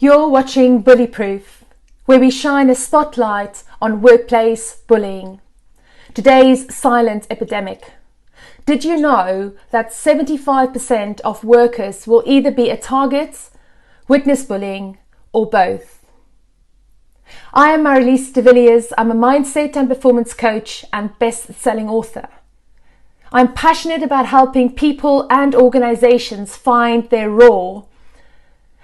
You're watching Bullyproof, where we shine a spotlight on workplace bullying, today's silent epidemic. Did you know that 75% of workers will either be a target, witness bullying, or both? I am Marilise de Villiers. I'm a mindset and performance coach and best-selling author. I'm passionate about helping people and organizations find their raw.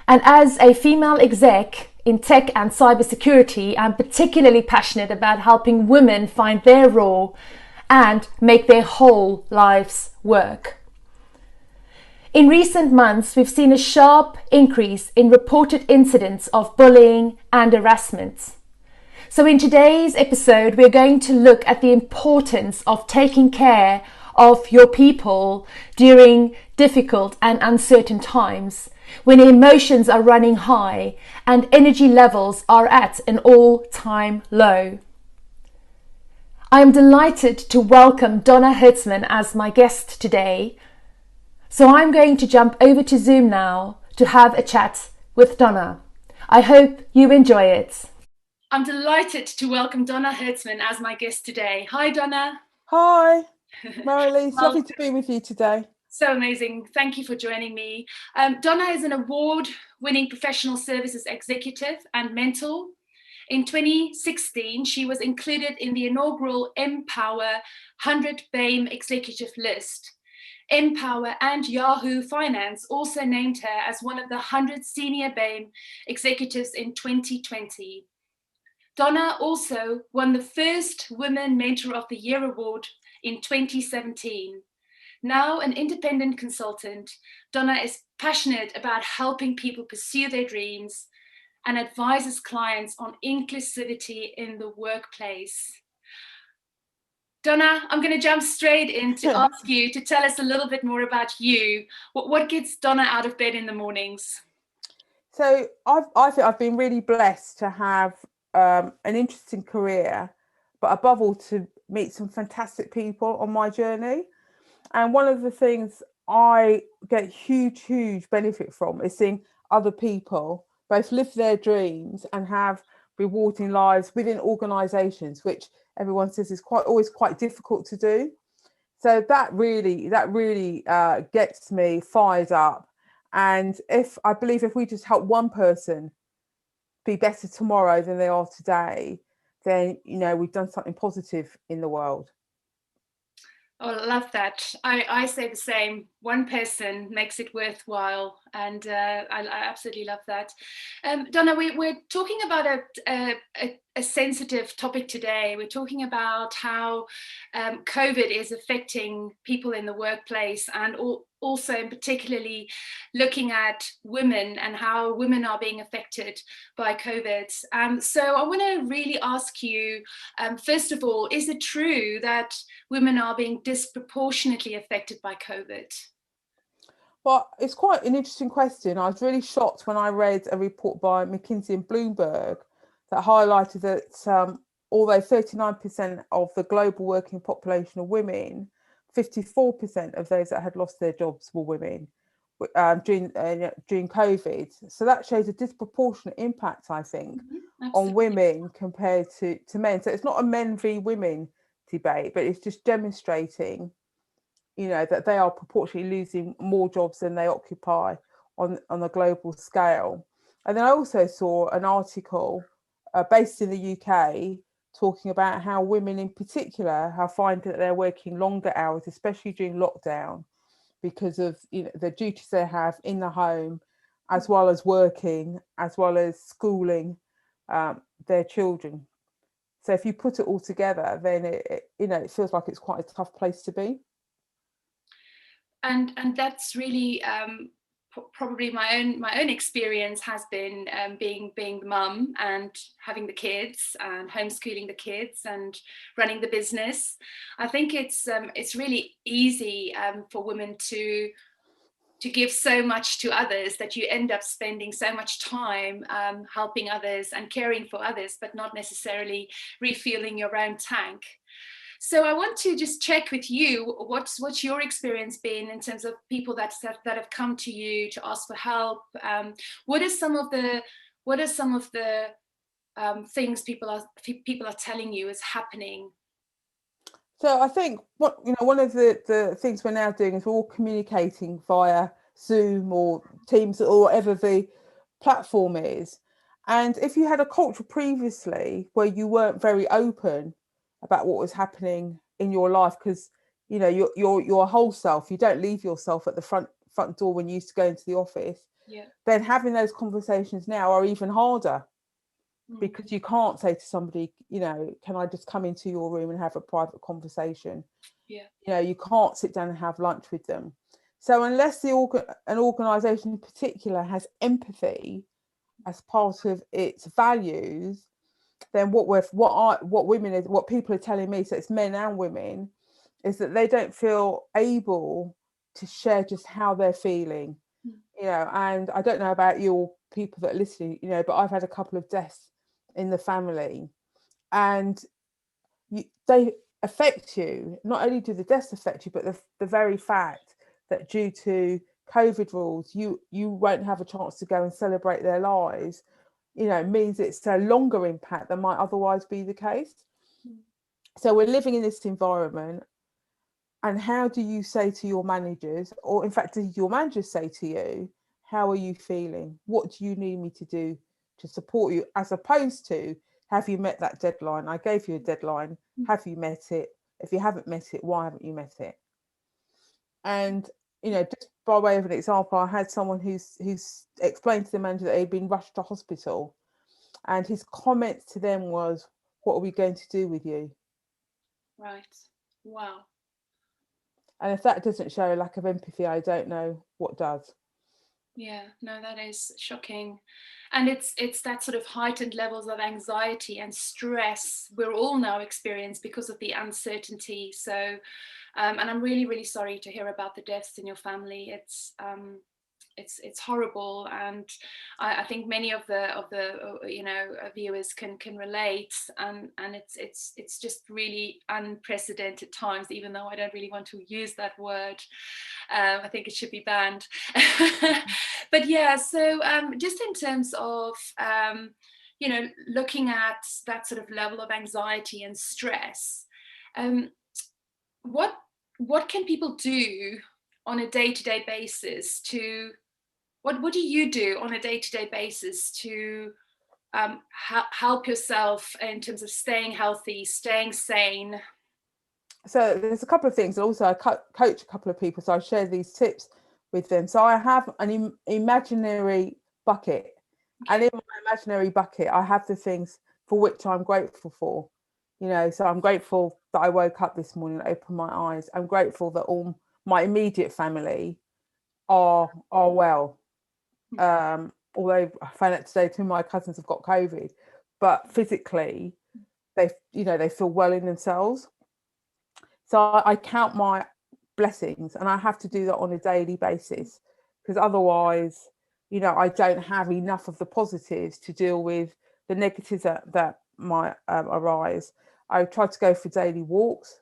And as a female exec in tech and cybersecurity, I'm particularly passionate about helping women find their raw and make their whole lives work. In recent months, we've seen a sharp increase in reported incidents of bullying and harassment. So in today's episode, we're going to look at the importance of taking care of your people during difficult and uncertain times, when emotions are running high and energy levels are at an all-time low. I am delighted to welcome Donna Herdsman as my guest today. So I'm going to jump over to Zoom now to have a chat with Donna. I hope you enjoy it. I'm delighted to welcome Donna Herdsman as my guest today. Hi, Donna. Hi, Marilise. Lovely to be with you today. So amazing. Thank you for joining me. Donna is an award-winning professional services executive and mentor. In 2016, she was included in the inaugural Empower 100 BAME executive list. Empower and Yahoo Finance also named her as one of the 100 senior BAME executives in 2020. Donna also won the first Women Mentor of the Year award in 2017. Now an independent consultant, Donna is passionate about helping people pursue their dreams and advises clients on inclusivity in the workplace. Donna, I'm going to jump straight in to ask you to tell us a little bit more about you. What gets Donna out of bed in the mornings? So I think I've been really blessed to have an interesting career, but above all to meet some fantastic people on my journey. And one of the things I get huge benefit from is seeing other people both live their dreams and have rewarding lives within organisations, which everyone says is always quite difficult to do. So that really gets me fired up. And I believe if we just help one person be better tomorrow than they are today, then we've done something positive in the world. Oh, I love that. I say the same. One person makes it worthwhile, and I absolutely love that. Donna, we're talking about a sensitive topic today. We're talking about how COVID is affecting people in the workplace, and also particularly looking at women and how women are being affected by COVID. So I want to really ask you, first of all, is it true that women are being disproportionately affected by COVID? Well, it's quite an interesting question. I was really shocked when I read a report by McKinsey and Bloomberg that highlighted that although 39% of the global working population are women, 54% of those that had lost their jobs were women during COVID. So that shows a disproportionate impact, I think, on women compared to men. So it's not a men v women debate, but it's just demonstrating, that they are proportionally losing more jobs than they occupy on a global scale. And then I also saw an article based in the UK talking about how women in particular have found that they're working longer hours, especially during lockdown, because of the duties they have in the home, as well as working, as well as schooling their children. So if you put it all together, then it feels like it's quite a tough place to be. And that's really probably my own experience has been being the mum and having the kids and homeschooling the kids and running the business. I think it's really easy for women to give so much to others that you end up spending so much time helping others and caring for others, but not necessarily refueling your own tank. So I want to just check with you, what's your experience been in terms of people that have come to you to ask for help? What are some of the what are some of the things people are telling you is happening? So I think one of the things we're now doing is we're all communicating via Zoom or Teams or whatever the platform is. And if you had a culture previously where you weren't very open about what was happening in your life, because your whole self, you don't leave yourself at the front door when you used to go into the office, then having those conversations now are even harder. Because you can't say to somebody, can I just come into your room and have a private conversation? You can't sit down and have lunch with them. So unless an organisation in particular has empathy as part of its values, then what people are telling me, so it's men and women, is that they don't feel able to share just how they're feeling. And I don't know about you or people that are listening, but I've had a couple of deaths in the family, and they affect you. Not only do the deaths affect you, but the very fact that due to COVID rules, you won't have a chance to go and celebrate their lives, means it's a longer impact than might otherwise be the case. So we're living in this environment, and how do you say to your managers, or in fact, does your managers say to you, how are you feeling? What do you need me to do to support you? As opposed to, have you met that deadline? I gave you a deadline. Have you met it? If you haven't met it, why haven't you met it? And, just by way of an example, I had someone who's explained to the manager that they'd been rushed to hospital. And his comment to them was, what are we going to do with you? Right. Wow. And if that doesn't show a lack of empathy, I don't know what does. Yeah, no, that is shocking. And it's that sort of heightened levels of anxiety and stress we're all now experiencing because of the uncertainty. So, and I'm really, really sorry to hear about the deaths in your family. It's horrible, and I think many of the viewers can relate, and it's just really unprecedented times. Even though I don't really want to use that word, I think it should be banned. But yeah, so just in terms of looking at that sort of level of anxiety and stress, what can people do on a day-to-day basis to what do you do on a day-to-day basis to help yourself in terms of staying healthy, staying sane? So there's a couple of things, and also I coach a couple of people, so I share these tips with them. So I have an imaginary bucket, and in my imaginary bucket I have the things for which I'm grateful for. So I'm grateful that I woke up this morning and opened my eyes. I'm grateful that all my immediate family are well. Although I found out today 2 of my cousins have got COVID, but physically they feel well in themselves. So I count my blessings, and I have to do that on a daily basis, because otherwise, I don't have enough of the positives to deal with the negatives that might arise. I try to go for daily walks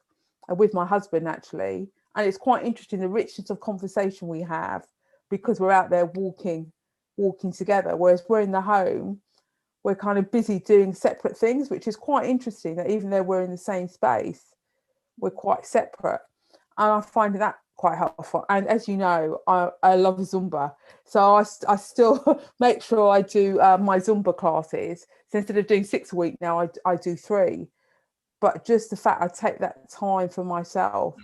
with my husband, actually, and it's quite interesting the richness of conversation we have because we're out there walking together, whereas we're in the home, we're kind of busy doing separate things, which is quite interesting that even though we're in the same space, we're quite separate. And I find that quite helpful. And as you know, I love Zumba, so I still make sure I do my Zumba classes. So instead of doing 6 a week now, I do 3. But just the fact I take that time for myself,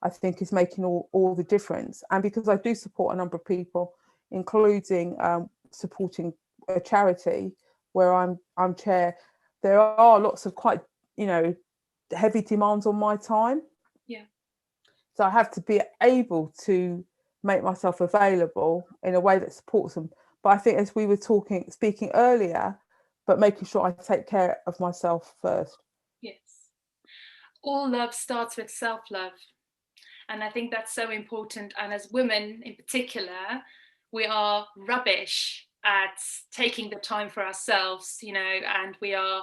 I think is making all the difference. And because I do support a number of people, including supporting a charity where I'm chair, there are lots of quite heavy demands on my time. Yeah. So I have to be able to make myself available in a way that supports them. But I think, as we were speaking earlier, but making sure I take care of myself first. Yes. All love starts with self-love. And I think that's so important. And as women in particular, we are rubbish at taking the time for ourselves, and we are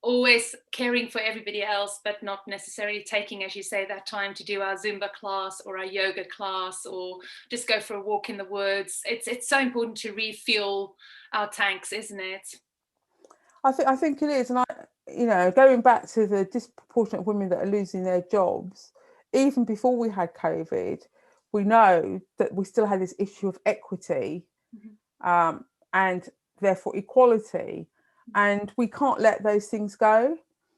always caring for everybody else, but not necessarily taking, as you say, that time to do our Zumba class or our yoga class or just go for a walk in the woods. It's so important to refuel our tanks, isn't it? I think it is, and going back to the disproportionate women that are losing their jobs, even before we had COVID, we know that we still had this issue of equity, and therefore equality, and we can't let those things go.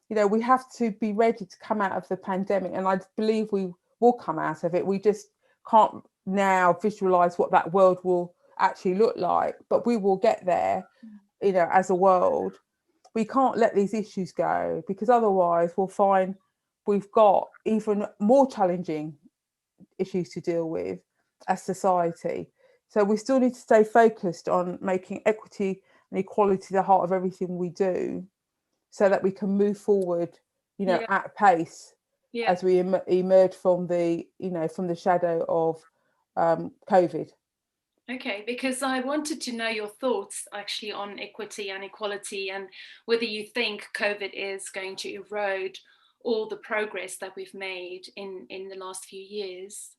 We have to be ready to come out of the pandemic, and I believe we will come out of it. We just can't now visualize what that world will actually look like, but we will get there. As a world, we can't let these issues go, because otherwise we'll find we've got even more challenging issues to deal with as society. So we still need to stay focused on making equity and equality the heart of everything we do, so that we can move forward, Yeah. at pace, Yeah. as we emerge from the shadow of COVID. Okay, because I wanted to know your thoughts actually on equity and equality, and whether you think COVID is going to erode all the progress that we've made in the last few years.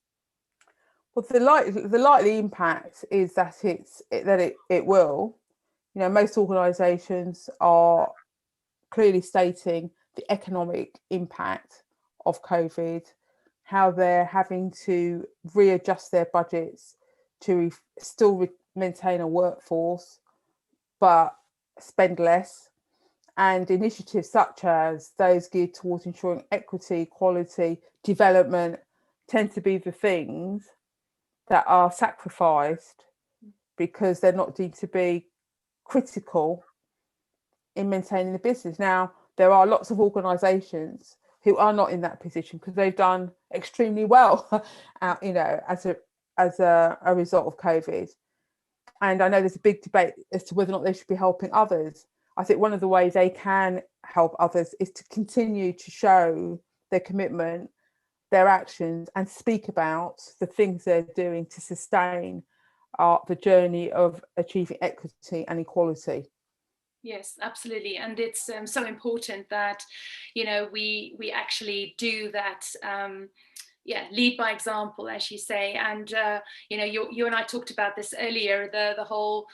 Well, the likely impact is that it will. Most organisations are clearly stating the economic impact of COVID, how they're having to readjust their budgets to still maintain a workforce, but spend less. And initiatives such as those geared towards ensuring equity, equality, development tend to be the things that are sacrificed, because they're not deemed to be critical in maintaining the business. Now, there are lots of organisations who are not in that position because they've done extremely well, as a result of COVID. And I know there's a big debate as to whether or not they should be helping others. I think one of the ways they can help others is to continue to show their commitment, their actions, and speak about the things they're doing to sustain the journey of achieving equity and equality. Yes, absolutely, and it's so important that we actually do that. Lead by example, as you say, and you and I talked about this earlier. The whole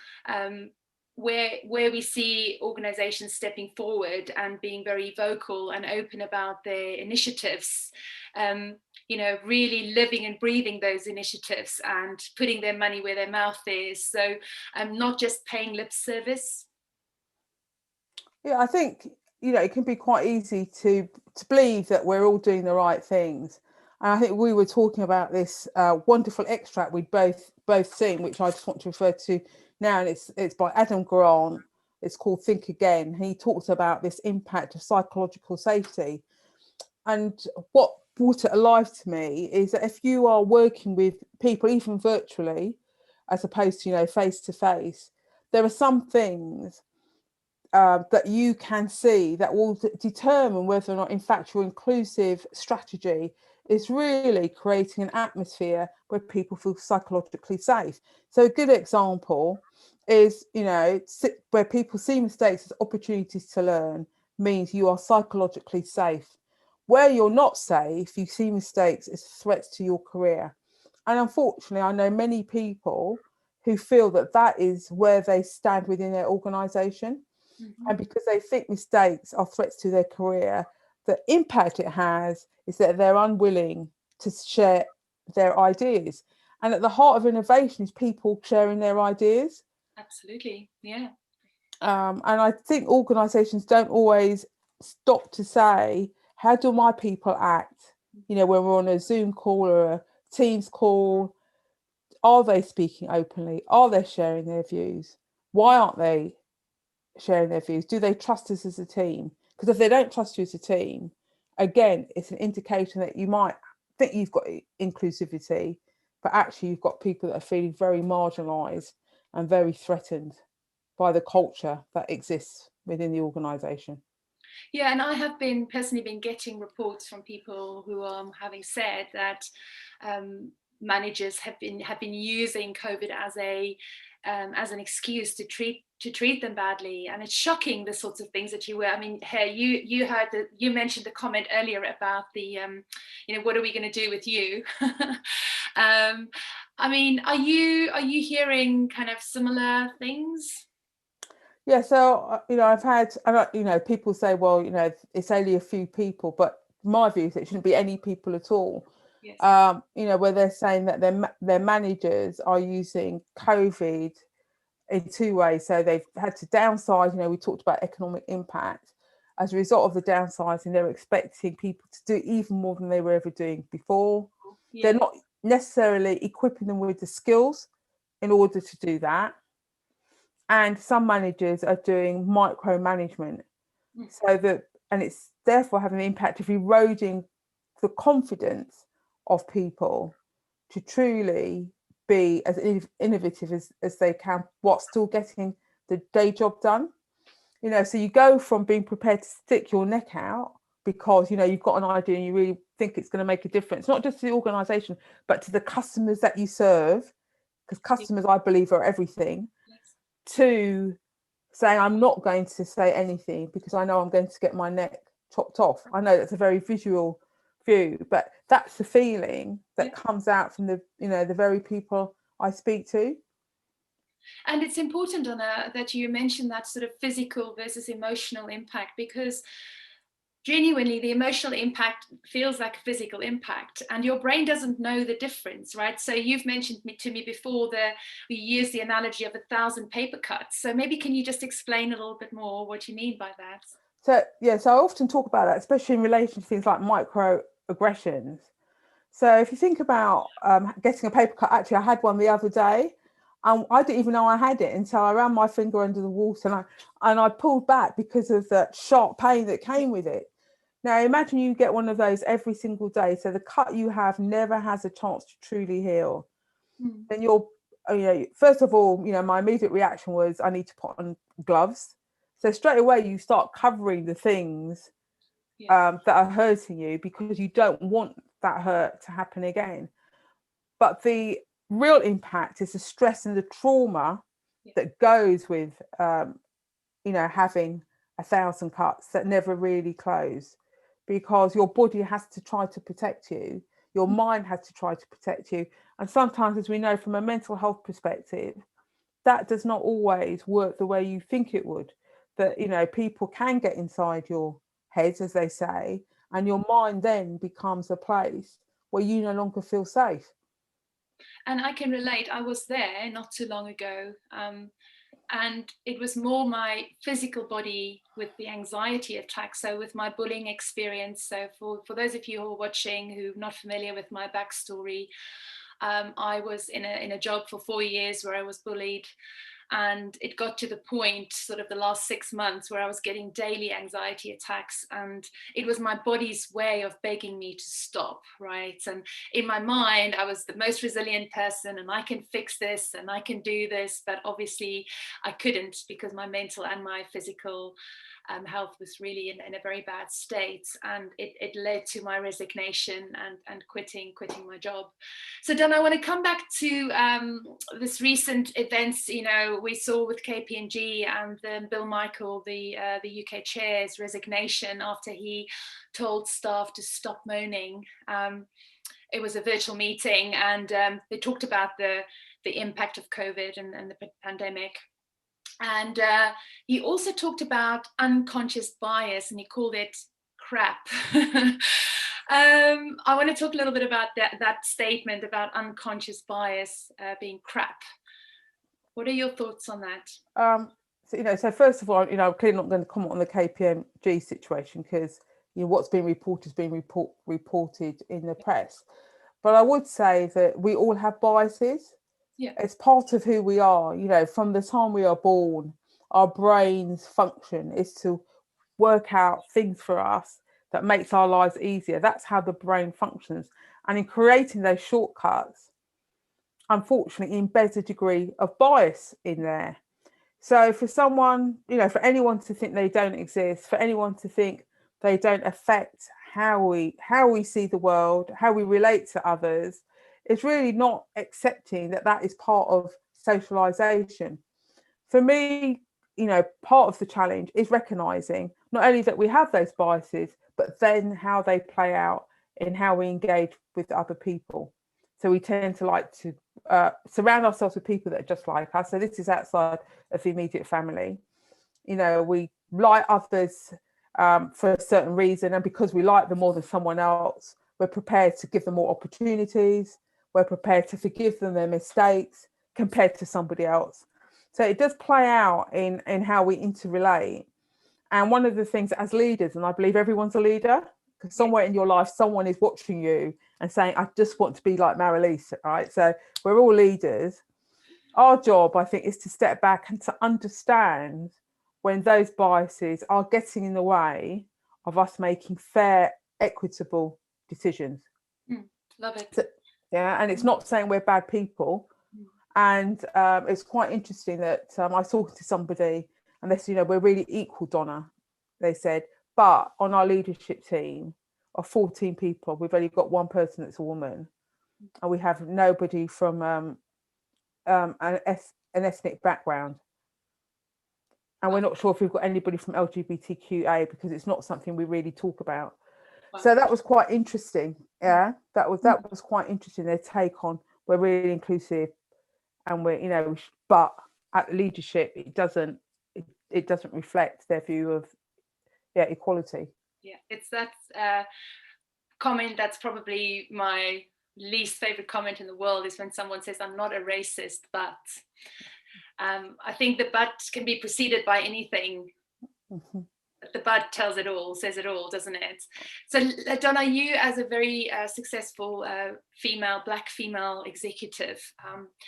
where we see organizations stepping forward and being very vocal and open about their initiatives, really living and breathing those initiatives and putting their money where their mouth is. So not just paying lip service. Yeah, I think it can be quite easy to believe that we're all doing the right things. And I think we were talking about this wonderful extract we'd both seen, which I just want to refer to now, and it's by Adam Grant. It's called Think Again. He talks about this impact of psychological safety. And what brought it alive to me is that if you are working with people, even virtually, as opposed to face to face, there are some things that you can see that will determine whether or not, in fact, your inclusive strategy is really creating an atmosphere where people feel psychologically safe. So a good example is, where people see mistakes as opportunities to learn, means you are psychologically safe. Where you're not safe, you see mistakes as threats to your career. And unfortunately, I know many people who feel that is where they stand within their organisation. Mm-hmm. And because they think mistakes are threats to their career, the impact it has is that they're unwilling to share their ideas. And at the heart of innovation is people sharing their ideas. Absolutely, yeah. And I think organisations don't always stop to say, how do my people act? When we're on a Zoom call or a Teams call, are they speaking openly? Are they sharing their views? Why aren't they sharing their views? Do they trust us as a team? Because if they don't trust you as a team, again, it's an indication that you might think you've got inclusivity, but actually you've got people that are feeling very marginalised and very threatened by the culture that exists within the organisation. Yeah, and I have personally been getting reports from people who are having said that managers have been using COVID as an excuse to treat them badly, and it's shocking the sorts of things that you were. I mean, hey, you mentioned the comment earlier about the what are we going to do with you? I mean, are you hearing kind of similar things? Yeah, so I've had, people say, well, it's only a few people, but my view is it shouldn't be any people at all. Yes. Where they're saying that their managers are using COVID in two ways. So they've had to downsize. We talked about economic impact. As a result of the downsizing, they're expecting people to do even more than they were ever doing before. Yeah. They're not necessarily equipping them with the skills in order to do that. And some managers are doing micromanagement, and it's therefore having the impact of eroding the confidence of people to truly be as innovative as they can, while still getting the day job done. So you go from being prepared to stick your neck out because you've got an idea and you really think it's going to make a difference, not just to the organization but to the customers that you serve, because customers, I believe, are everything. Yes. To saying I'm not going to say anything because I know I'm going to get my neck chopped off. I know that's a very visual view, but that's the feeling that comes out from the the very people I speak to. And it's important, Donna, that you mentioned that sort of physical versus emotional impact, because genuinely the emotional impact feels like a physical impact and your brain doesn't know the difference, right? So you've mentioned to me before that we use the analogy of 1,000 paper cuts. So maybe can you just explain a little bit more what you mean by that? So I often talk about that, especially in relation to things like microaggressions. So if you think about getting a paper cut, actually I had one the other day. I didn't even know I had it until I ran my finger under the water and I pulled back because of the sharp pain that came with it. Now imagine you get one of those every single day, so the cut you have never has a chance to truly heal. Then first of all, my immediate reaction was I need to put on gloves. So straight away you start covering the things that are hurting you because you don't want that hurt to happen again. But the real impact is the stress and the trauma that goes with having 1,000 cuts that never really close, because your body has to try to protect you, your mind has to try to protect you, and sometimes, as we know from a mental health perspective, that does not always work the way you think it would. That people can get inside your heads, as they say, and your mind then becomes a place where you no longer feel safe. And I can relate. I was there not too long ago, and it was more my physical body with the anxiety attacks. So with my bullying experience, so for those of you who are watching who are not familiar with my backstory, I was in a job for 4 years where I was bullied. And it got to the point, sort of the last 6 months, where I was getting daily anxiety attacks. And it was my body's way of begging me to stop, right? And in my mind, I was the most resilient person and I can fix this and I can do this. But obviously I couldn't, because my mental and my physical health was really in a very bad state, and it led to my resignation and quitting my job. So Donna, I want to come back to this recent events we saw with KPMG and Bill Michael, the UK chair's resignation after he told staff to stop moaning. It was a virtual meeting, and they talked about the impact of COVID and the pandemic. And he also talked about unconscious bias, and he called it crap. I want to talk a little bit about that statement about unconscious bias being crap. What are your thoughts on that? So first of all, I'm clearly not going to comment on the KPMG situation, because what's been reported has been reported in the press. But I would say that we all have biases. Yeah. It's part of who we are. From the time we are born, our brain's function is to work out things for us that makes our lives easier. That's how the brain functions. And in creating those shortcuts, unfortunately, embeds a degree of bias in there. So for someone, for anyone to think they don't exist, for anyone to think they don't affect how we see the world, how we relate to others, it's really not accepting that is part of socialization. For me, part of the challenge is recognizing not only that we have those biases, but then how they play out in how we engage with other people. So we tend to like to surround ourselves with people that are just like us. So this is outside of the immediate family. you know, we like others for a certain reason, and because we like them more than someone else, we're prepared to give them more opportunities, we're prepared to forgive them their mistakes compared to somebody else. So it does play out in how we interrelate. And one of the things as leaders, and I believe everyone's a leader, because somewhere in your life someone is watching you and saying, I just want to be like Marilise, right? So we're all leaders. Our job, I think, is to step back and to understand when those biases are getting in the way of us making fair, equitable decisions. Love it. So, yeah, and it's not saying we're bad people. And it's quite interesting that I was talking to somebody and they said, you know, we're really equal, Donna. They said, but on our leadership team of 14 people, we've only got one person that's a woman, and we have nobody from an ethnic background. And we're not sure if we've got anybody from LGBTQA, because it's not something we really talk about. Wow. So that was quite interesting. Yeah, that was quite interesting. Their take on, we're really inclusive, and we're, you know, but at leadership, it doesn't reflect their view of equality. Yeah, it's that comment that's probably my least favorite comment in the world, is when someone says, I'm not a racist, but I think the but can be preceded by anything. Mm-hmm. The but tells it all, says it all, doesn't it? So Donna, you as a very successful black female executive,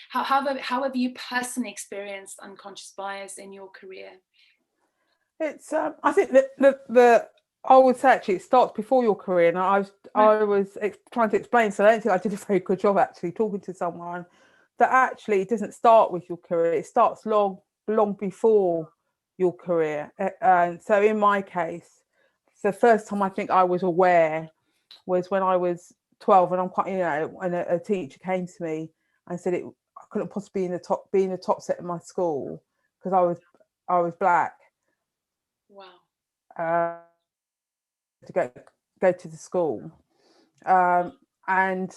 how have you personally experienced unconscious bias in your career? It's I think that I would say actually it starts before your career, and I was trying to explain, so I don't think I did a very good job actually talking to someone, that actually it doesn't start with your career, it starts long before your career. And so in my case, the first time I think I was aware was when I was 12, and I'm quite, you know, and a teacher came to me and said I couldn't possibly be in the top set of my school because I was black. Wow. To go to the school, and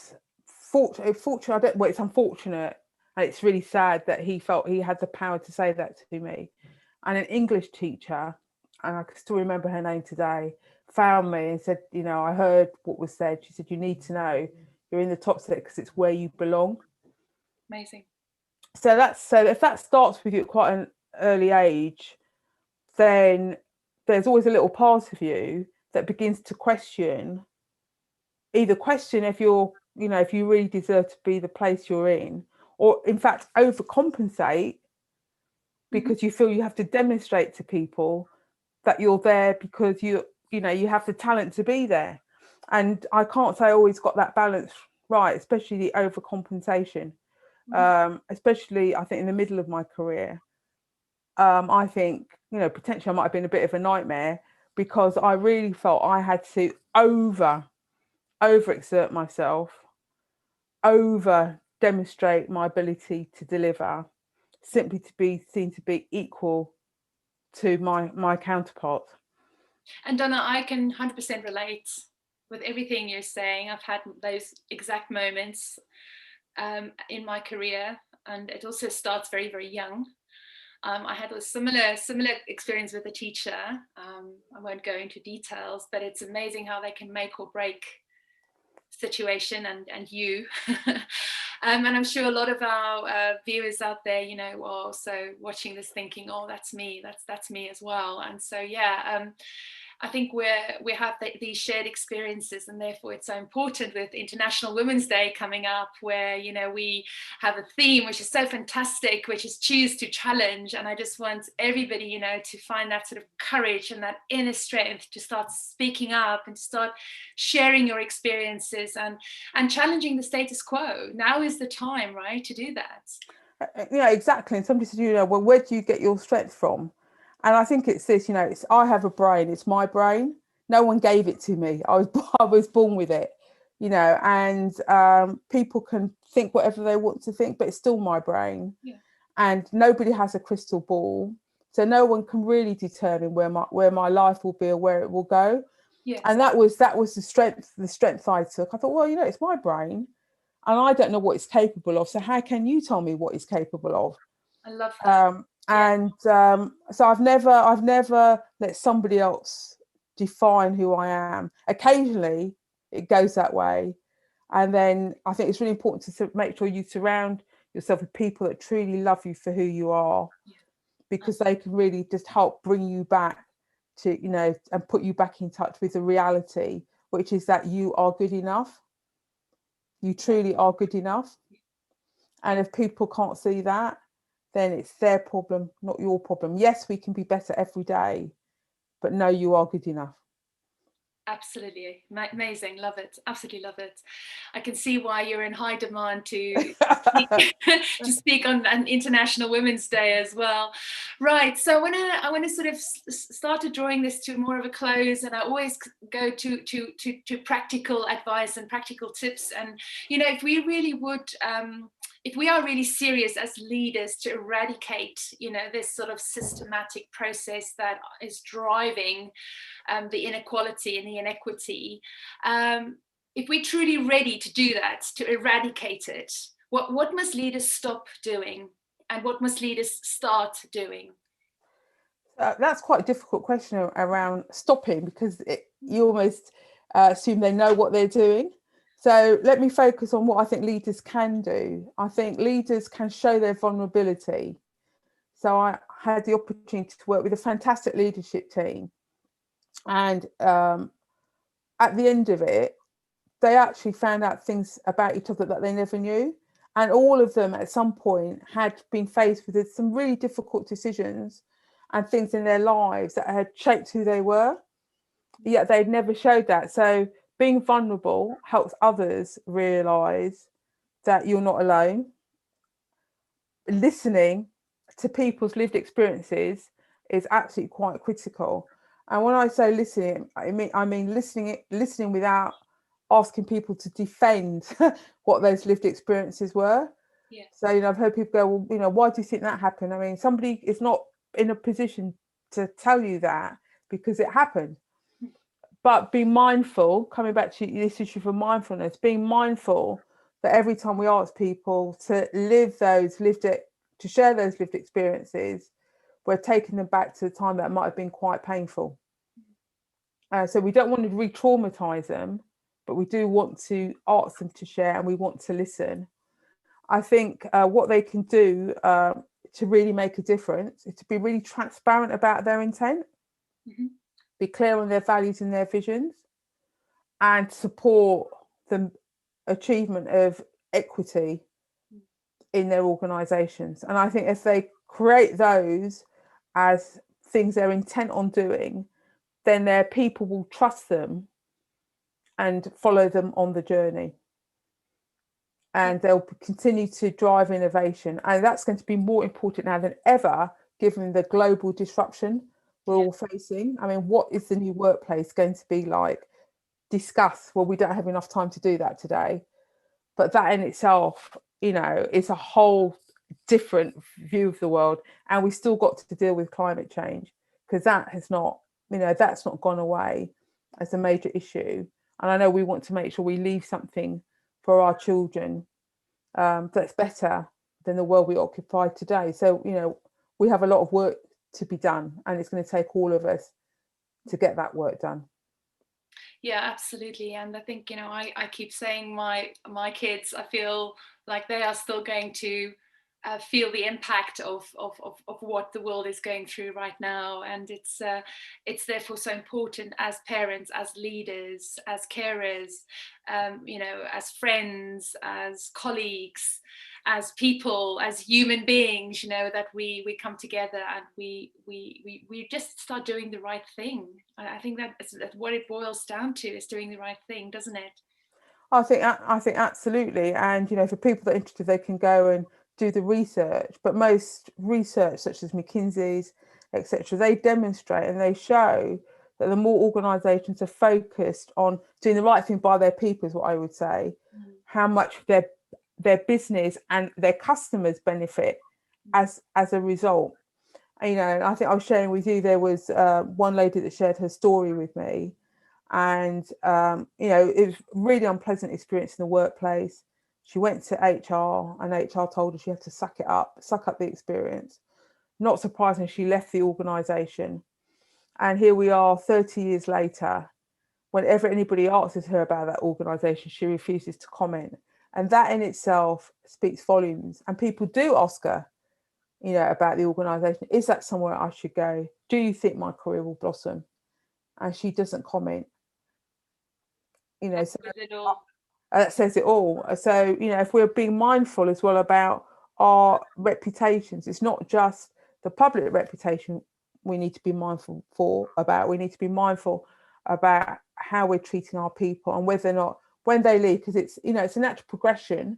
fortunately, it's unfortunate, and it's really sad that he felt he had the power to say that to me. And an English teacher, and I can still remember her name today, found me and said, you know, I heard what was said. She said, you need to know you're in the top set because it's where you belong. Amazing. So if that starts with you at quite an early age, then there's always a little part of you that begins to question if you're, you know, if you really deserve to be the place you're in, or in fact overcompensate because you feel you have to demonstrate to people that you're there because you know you have the talent to be there. And I can't say I always got that balance right, especially the overcompensation. Especially I think in the middle of my career, I think, you know, potentially I might have been a bit of a nightmare because I really felt I had to overexert myself, over demonstrate my ability to deliver, simply to be seen to be equal to my counterpart. And Donna, I can 100% relate with everything you're saying. I've had those exact moments in my career, and it also starts very, very young. I had a similar experience with a teacher. I won't go into details, but it's amazing how they can make or break situation and you. And I'm sure a lot of our viewers out there, you know, are also watching this thinking, oh, that's me, that's me as well. And so, yeah, I think we have these shared experiences, and therefore it's so important with International Women's Day coming up, where, you know, we have a theme which is so fantastic, which is choose to challenge. And I just want everybody, you know, to find that sort of courage and that inner strength to start speaking up and to start sharing your experiences and challenging the status quo. Now is the time, right, to do that. Yeah, exactly. And somebody said, you know, well, where do you get your strength from? And I think it's this, you know, I have a brain, it's my brain. No one gave it to me. I was born with it, you know, and people can think whatever they want to think, but it's still my brain. Yeah. And nobody has a crystal ball. So no one can really determine where my life will be or where it will go. Yes. And that was the strength I took. I thought, well, you know, it's my brain and I don't know what it's capable of. So how can you tell me what it's capable of? I love that. And so I've never let somebody else define who I am. Occasionally it goes that way, and then I think it's really important to make sure you surround yourself with people that truly love you for who you are, because they can really just help bring you back to, you know, and put you back in touch with the reality, which is that you are good enough. You truly are good enough. And if people can't see that, then it's their problem, not your problem. Yes, we can be better every day, but no, you are good enough. Absolutely amazing, love it, absolutely love it. I can see why you're in high demand to speak on an International Women's Day as well. Right, so I want to sort of start drawing this to more of a close, and I always go to practical advice and practical tips. And you know, if we really would if we are really serious as leaders to eradicate, you know, this sort of systematic process that is driving the inequality and the inequity, if we're truly ready to do that, to eradicate it, what must leaders stop doing, and what must leaders start doing? That's quite a difficult question around stopping, because you almost assume they know what they're doing. So let me focus on what I think leaders can do. I think leaders can show their vulnerability. So I had the opportunity to work with a fantastic leadership team. And at the end of it, they actually found out things about each other that they never knew. And all of them at some point had been faced with some really difficult decisions and things in their lives that had shaped who they were, yet they'd never showed that. So being vulnerable helps others realise that you're not alone. Listening to people's lived experiences is absolutely quite critical. And when I say listening, I mean listening without asking people to defend what those lived experiences were. Yeah. So, you know, I've heard people go, well, you know, why do you think that happened? I mean, somebody is not in a position to tell you that because it happened. But be mindful, coming back to this issue for mindfulness, being mindful that every time we ask people to to share those lived experiences, we're taking them back to the time that might have been quite painful. So we don't want to re-traumatize them, but we do want to ask them to share, and we want to listen. I think what they can do to really make a difference is to be really transparent about their intent, be clear on their values and their visions, and support the achievement of equity in their organisations. And I think if they create those as things they're intent on doing, then their people will trust them and follow them on the journey. And they'll continue to drive innovation. And that's going to be more important now than ever, given the global disruption we're all facing. I mean, what is the new workplace going to be like? Discuss. Well, we don't have enough time to do that today. But that in itself, you know, is a whole different view of the world. And we still got to deal with climate change, because that has not, you know, that's not gone away as a major issue. And I know we want to make sure we leave something for our children that's better than the world we occupy today. So, you know, we have a lot of work to be done, and it's going to take all of us to get that work done. Yeah, absolutely. And I think, you know, I keep saying my kids, I feel like they are still going to feel the impact of what the world is going through right now. And it's therefore so important as parents, as leaders, as carers, you know, as friends, as colleagues, as people, as human beings, you know, that we come together and we just start doing the right thing. I think that's what it boils down to, is doing the right thing, doesn't it? I think absolutely. And, you know, for people that are interested, they can go and do the research. But most research, such as McKinsey's, etc., they demonstrate and they show that the more organisations are focused on doing the right thing by their people, is what I would say, how much their business and their customers benefit as a result. And, you know, I think I was sharing with you, there was one lady that shared her story with me. And, you know, it was really unpleasant experience in the workplace. She went to HR, and HR told her she had to suck up the experience. not surprising, she left the organisation. And here we are 30 years later. Whenever anybody asks her about that organisation, she refuses to comment. And that in itself speaks volumes. And people do ask her, about the organisation. Is that somewhere I should go? Do you think my career will blossom? And she doesn't comment. That So says it all. that says it all. So, if we're being mindful as well about our reputations, it's not just the public reputation we need to be mindful about. We need to be mindful about how we're treating our people and whether or not when they leave, because it's a natural progression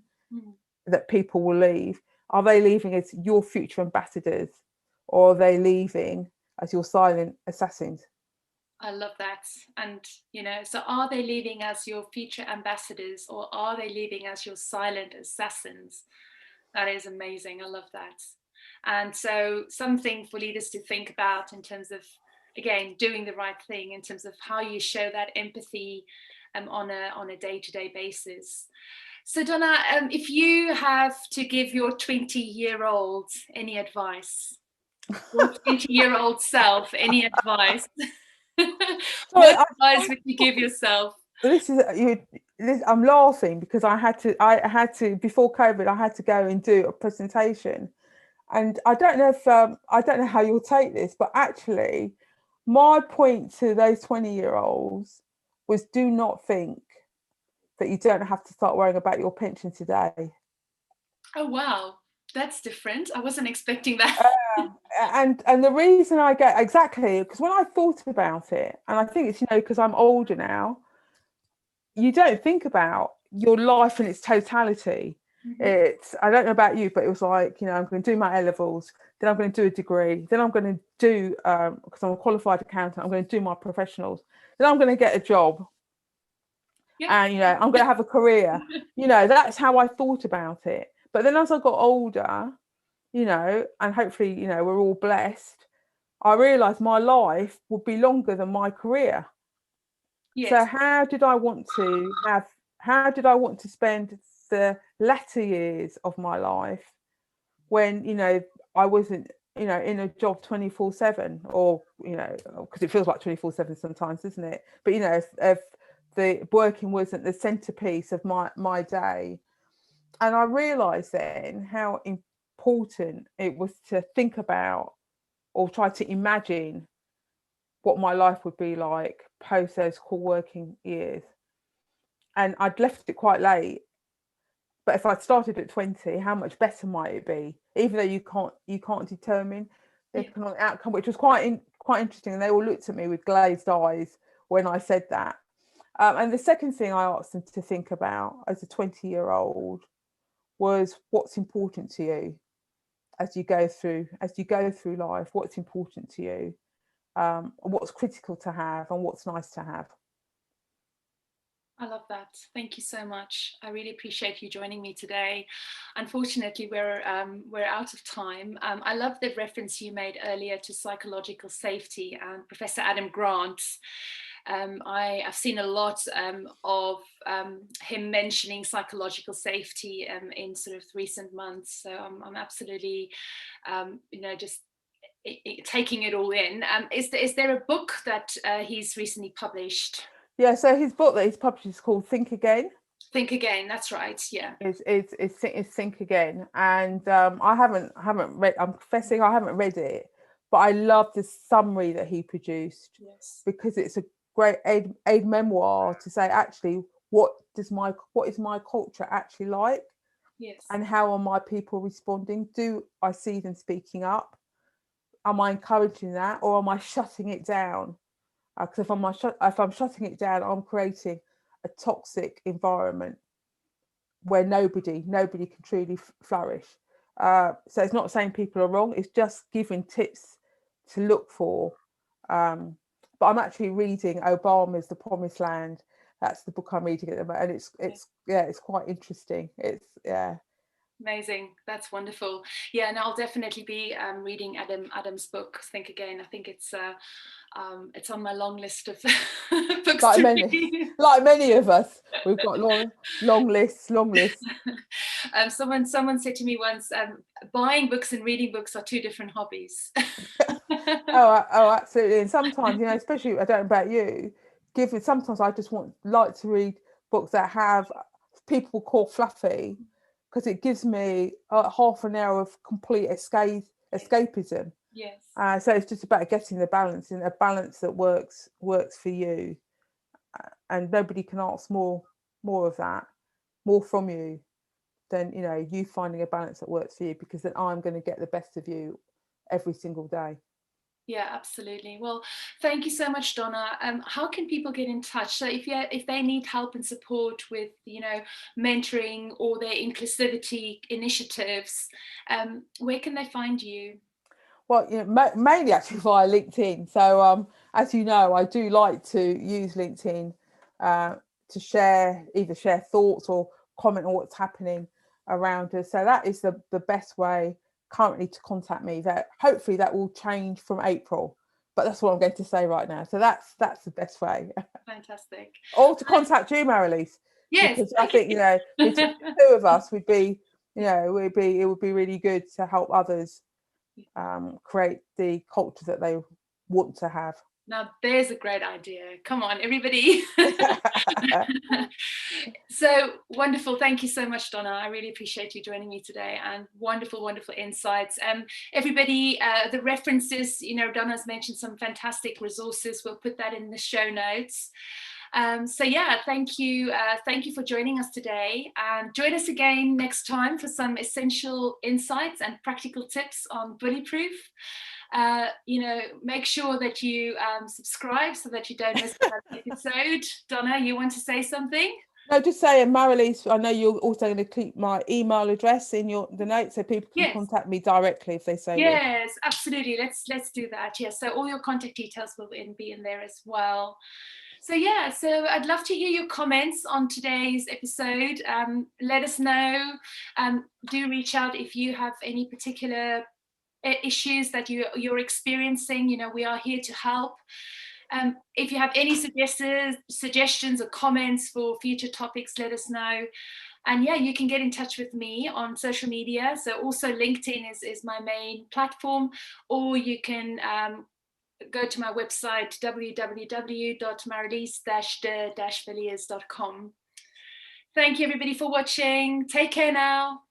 that people will leave. Are they leaving as your future ambassadors, or are they leaving as your silent assassins? I love that. And, so are they leaving as your future ambassadors, or are they leaving as your silent assassins? That is amazing. I love that. And so something for leaders to think about in terms of, again, doing the right thing, in terms of how you show that empathy on a day-to-day basis. So Donna, if you have to give your 20-year-old any advice, your 20-year-old self any advice, what advice would you give yourself? I'm laughing because I had to before COVID, I had to go and do a presentation, and I don't know how you'll take this, but actually my point to those 20-year-olds was, do not think that you don't have to start worrying about your pension today. Oh wow, that's different. I wasn't expecting that. And the reason I get exactly, because when I thought about it, and I think it's because I'm older now, you don't think about your life in its totality. I don't know about you, but it was like, I'm going to do my A-levels, then I'm going to do a degree, then I'm going to do, because I'm a qualified accountant, I'm going to do my professionals, then I'm going to get a job. Yeah. And, I'm going to have a career. That's how I thought about it. But then as I got older, and hopefully, we're all blessed, I realised my life would be longer than my career. Yes. So how did I want to spend the latter years of my life when, I wasn't, in a job 24/7, or, because it feels like 24/7 sometimes, doesn't it? But, if the working wasn't the centerpiece of my day. And I realized then how important it was to think about or try to imagine what my life would be like post those core working years. And I'd left it quite late, but if I'd started at 20, how much better might it be? Even though you can't determine the economic outcome, which was quite interesting. And they all looked at me with glazed eyes when I said that. And the second thing I asked them to think about as a 20-year-old was, what's important to you as you go through life? What's important to you? What's critical to have, and what's nice to have? I love that. Thank you so much. I really appreciate you joining me today. Unfortunately, we're out of time. I love the reference you made earlier to psychological safety and Professor Adam Grant. I've seen a lot of him mentioning psychological safety in sort of recent months. So I'm absolutely, just taking it all in. Is there a book that he's recently published? Yeah, so his book that he's published is called Think Again. Think Again, that's right. Yeah, it's Think Again, and I haven't read. I'm confessing I haven't read it, but I love the summary that he produced. Yes, because it's a great aid memoir to say, actually, what is my culture actually like? Yes, and how are my people responding? Do I see them speaking up? Am I encouraging that, or am I shutting it down? Because if I'm shutting it down, I'm creating a toxic environment where nobody can truly flourish. So it's not saying people are wrong, it's just giving tips to look for. But I'm actually reading Obama's The Promised Land. That's the book I'm reading at the moment, and it's quite interesting. Amazing. That's wonderful. Yeah, and I'll definitely be reading Adam's book, Think Again. I think it's on my long list of books Like to many, read. like many of us, we've got long lists. Someone said to me once, buying books and reading books are two different hobbies. Oh, absolutely. And sometimes, especially, I don't know about you, sometimes I just like to read books that have people call fluffy, because it gives me half an hour of complete escapism. Yes. So it's just about getting the balance, in a balance that works for you, and nobody can ask more of that, more from you than you finding a balance that works for you, because then I'm going to get the best of you every single day. Yeah, absolutely. Well, thank you so much, Donna. How can people get in touch? So if they need help and support with, mentoring or their inclusivity initiatives, where can they find you? Well, mainly actually via LinkedIn. So, as you know, I do like to use LinkedIn to either share thoughts or comment on what's happening around us. So that is the best way currently to contact me. That hopefully that will change from April, but that's what I'm going to say right now. So that's the best way. Fantastic. Or to contact you, Marilise. Yes, because I think between the two of us, it would be really good to help others create the culture that they want to have. Now there's a great idea. Come on, everybody. So wonderful. Thank you so much, Donna. I really appreciate you joining me today, and wonderful, wonderful insights. Everybody, the references, Donna's mentioned some fantastic resources. We'll put that in the show notes. So yeah, thank you for joining us today, and join us again next time for some essential insights and practical tips on Bullyproof. Make sure that you subscribe so that you don't miss another episode. Donna, you want to say something? No, just saying, Marilise, I know you're also going to keep my email address in the notes, so people can contact me directly if they say yes, absolutely. Let's do that. Yes, so all your contact details will be in there as well. So I'd love to hear your comments on today's episode. Let us know. Do reach out if you have any particular issues that you're experiencing. We are here to help. If you have any suggestions or comments for future topics, let us know. And you can get in touch with me on social media. So also LinkedIn is my main platform, or you can go to my website, www.marilise-villiers.com. Thank you, everybody, for watching. Take care now.